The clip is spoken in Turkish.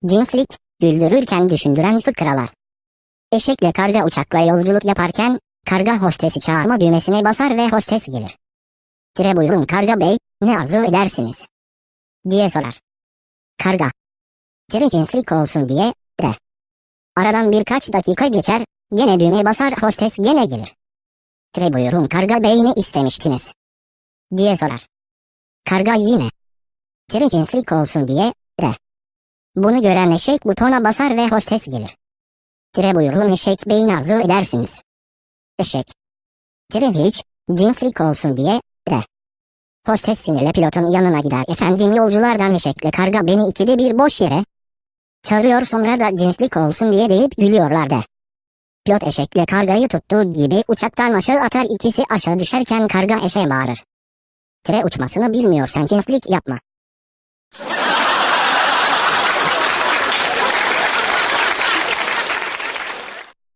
Cinslik, güldürürken düşündüren fıkralar. Eşekle karga uçakla yolculuk yaparken, karga hostesi çağırma düğmesine basar ve hostes gelir. Buyurun karga bey, ne arzu edersiniz? Diye sorar. Karga. Cinslik olsun diye, der. Aradan birkaç dakika geçer, gene düğmeye basar hostes gene gelir. Buyurun karga bey ne istemiştiniz? Diye sorar. Karga yine. Cinslik olsun diye, der. Bunu gören eşek butona basar ve hostes gelir. Buyurun eşek bey arzu edersiniz? Eşek. Hiç, cinslik olsun diye, der. Hostes sinirle pilotun yanına gider. Efendim yolculardan eşekle karga beni ikide bir boş yere çağırıyor, sonra da cinslik olsun diye deyip gülüyorlar der. Pilot eşekle kargayı tuttuğu gibi uçaktan aşağı atar, ikisi aşağı düşerken karga eşeğe bağırır. Uçmasını bilmiyorsan cinslik yapma.